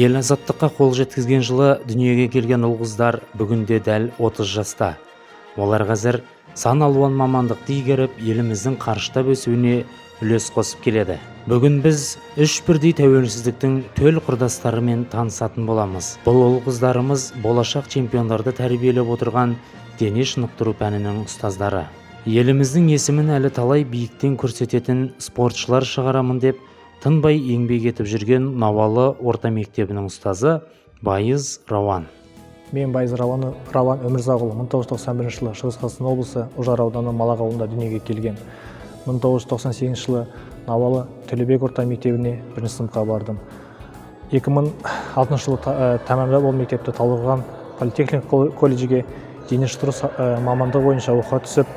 Ел азаттыққа қол жеткізген жылы дүниеге келген ұл-қыздар бүгінде дәл 30 жаста. Олар қазір сан алуан мамандықты игеріп, еліміздің қарыштап өсуіне үлес қосып келеді. Бүгін біз үш бірдей тәуелсіздіктің төл құрдастарымен танысатын боламыз. Бұл ұл-қыздарымыз болашақ чемпиондарды тәрбиелеп отырған дене шынықтыру пәнінің ұстаздары. Еліміздің есімін әлі талай биіктен көрсететін спортшылар шығарамын деп тынбай еңбек етіп жүрген Науалы орта мектебінің ұстазы Байыз Рауан. Мен Байыз Рауан Өмірзақұлы 1991 жылы Шығыс Қазақстан облысы Ужар ауданы Малақ ауылында дүниеге келген. 1998 жылы Науалы Төлебек орта мектебіне 1-ші сыныпқа бардым. 2006 жылы тәмамдап ол мектепті Талдықорған политехник колледжге дене шынықтыру мамандығы бойынша оқуға түсіп,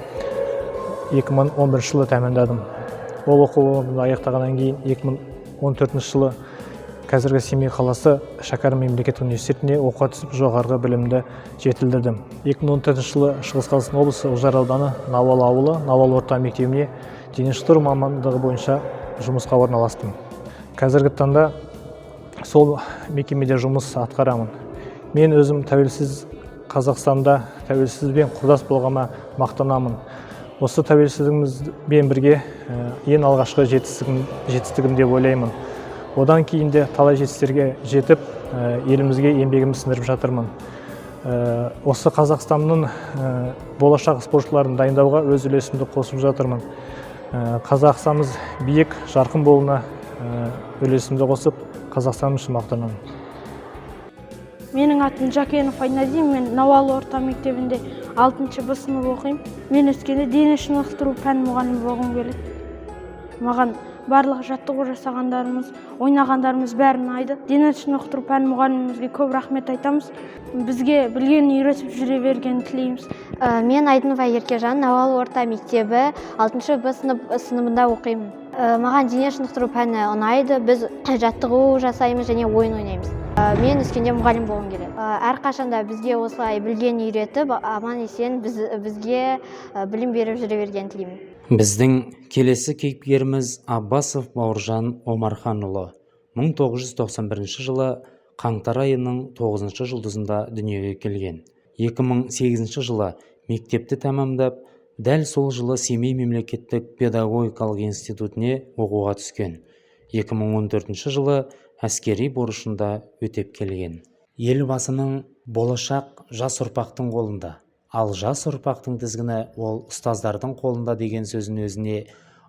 2011 жылы тәмамдадым. Ол оқу орнын аяқтағаннан кейін 2014 жылы қазіргі Семей қаласы Шәкәрім мемлекеттік университетіне оқуға түсіп, жоғарғы білімді жетілдірдім. 2014 жылы Шығыс Қазақстан облысы Ужар ауданы Науалы ауылы Науалы орта мектебіне дене шынықтыру мамандығы бойынша жұмысқа орналастым. Қазіргі таңда сол мекемеде жұмыс атқарамын. Мен өзім тәуелсіз Қазақстанда тәуелсіздікпен құрдас болғаныма мақтанамын. Осы тәуелсіздігімізбен бірге ең алғашқы жетістігім деп ойлаймын. Одан кейін де талай жетістіктерге жетіп, елімізге еңбегімді сіңіріп жатырмын. Осы Қазақстанның болашақ спортшыларын дайындауға өз үлесімді қосып жатырмын. Қазақстанымыз биік, жарқын болуына үлесімді қосып, Қазақстаным үшін мақтанамын. Менің атым Жакенов Айнадин, мен Науалы орта мектебінде 6-шы Б сынып оқимын. Мен өскенде дене шынықтыру пән мұғалімі болғым келеді. Маған барлық жаттығу жасағандарымыз, ойнағандарымыз бәрін ұнайды. Дене шынықтыру пән мұғалімімізге көп рахмет айтамыз. Бізге білгенін үйретіп жүре бергенін тілейміз. Мен Айдынова Еркежан, Науалы орта мектебі 6-шы Б сыныбында оқимын. Маған дене шынықтыру пәні ұнайды. Біз жаттығу жасаймыз және ойын ойнаймыз. Мен өскенде мұғалім болғым келеді. Әрқашанда бізге осылай білген үйретіп, аман есен бізге білім беріп жүре бергенін тілеймін. Біздің келесі кейіпкеріміз Аббасов Бауыржан Омарханұлы 1991 жылы қаңтар айының 9-шы жұлдызында дүниеге келген. 2008 жылы мектепті тәмамдап, дәл сол жылы Семей мемлекеттік педагогикалық институтіне оқуға түскен. 2014 жылы әскери борышында өтеп келген. Елбасының болашақ жас ұрпақтың қолында, ал жас ұрпақтың тізгіні ол ұстаздардың қолында деген сөзін өзіне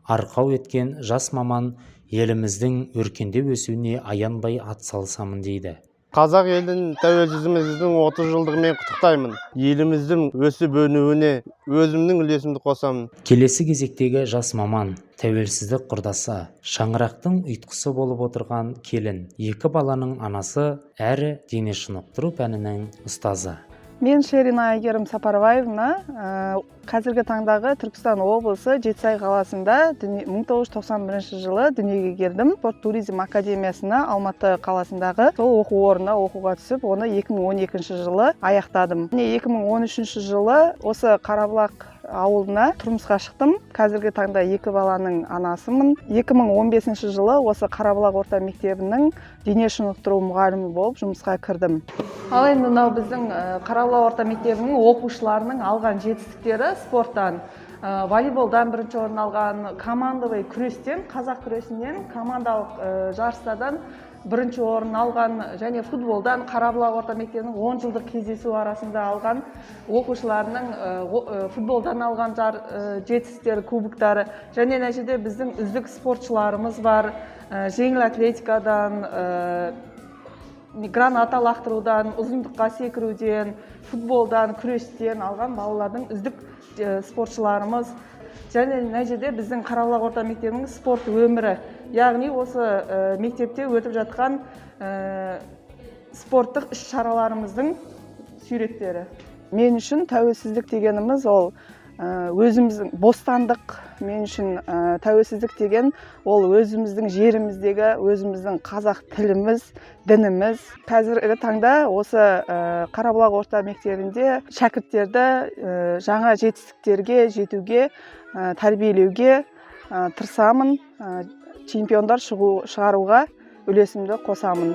арқау еткен жас маман еліміздің өркендеп өсуіне аянбай атсалысамын дейді. Қазақ елдің тәуелсіздігіміздің 30 жылдығымен құттықтаймын. Еліміздің өсіп өнуіне өзімнің үлесімді қосамын. Келесі кезектегі жас маман, тәуелсіздік құрдасы, шаңырақтың ұйытқысы болып отырған келін, екі баланың анасы, әрі дене шынықтыру пәнінің ұстазы. Мен Шерина Айгерім Сапарбаевна, қазіргі таңдағы Түркістан облысы Жетісай қаласында 1991 жылы дүниеге келдім. Спорт туризм академиясына Алматы қаласындағы сол оқу орнына оқуға түсіп, оны 2012 жылы аяқтадым. 2013 жылы осы Қарабұлақ ауылына тұрмысқа шықтым. Қазіргі таңда 2 баланың анасымын. 2015 жылы осы Қарабұлақ орта мектебінің дене шынықтыру мұғалімі болып жұмысқа кірдім. Ал енді мынау біздің Қарабұлақ орта мектебінің оқушыларының алған жетістіктері спорттан. Волейболдан 1-ші орын алған, командовый күрестен, қазақ күресінен, командалық жарыстардан 1-ші орын алған, және футболдан Қарабұлақ орта мектебінің 10 жылдық кездесу арасында алған оқушыларының футболдан алған жетістіктері, кубоктары, және нәтижеде біздің үздік спортшыларымыз бар. Жеңіл атлетикадан, граната лақтырудан, ұзындыққа секіруден, футболдан, күрестен алған балалардың үздік спортшыларымыз. Және нәтижеде біздің Қарабұлақ орта мектебінің спорт өмірі, яғни осы мектепте өтіп жатқан спорттық іс-шараларымыздың суреттері. Мен үшін тәуелсіздік дегеніміз ол өзіміздің бостандық. Мен үшін тәуелсіздік деген ол өзіміздің жеріміздегі өзіміздің қазақ тіліміз, дініміз. Қазіргі таңда осы Қарабұлақ орта мектебінде шәкірттерді жаңа жетістіктерге жетуге, тәрбиелеуге тырысамын. Чемпиондар шығаруға үлесімді қосамын.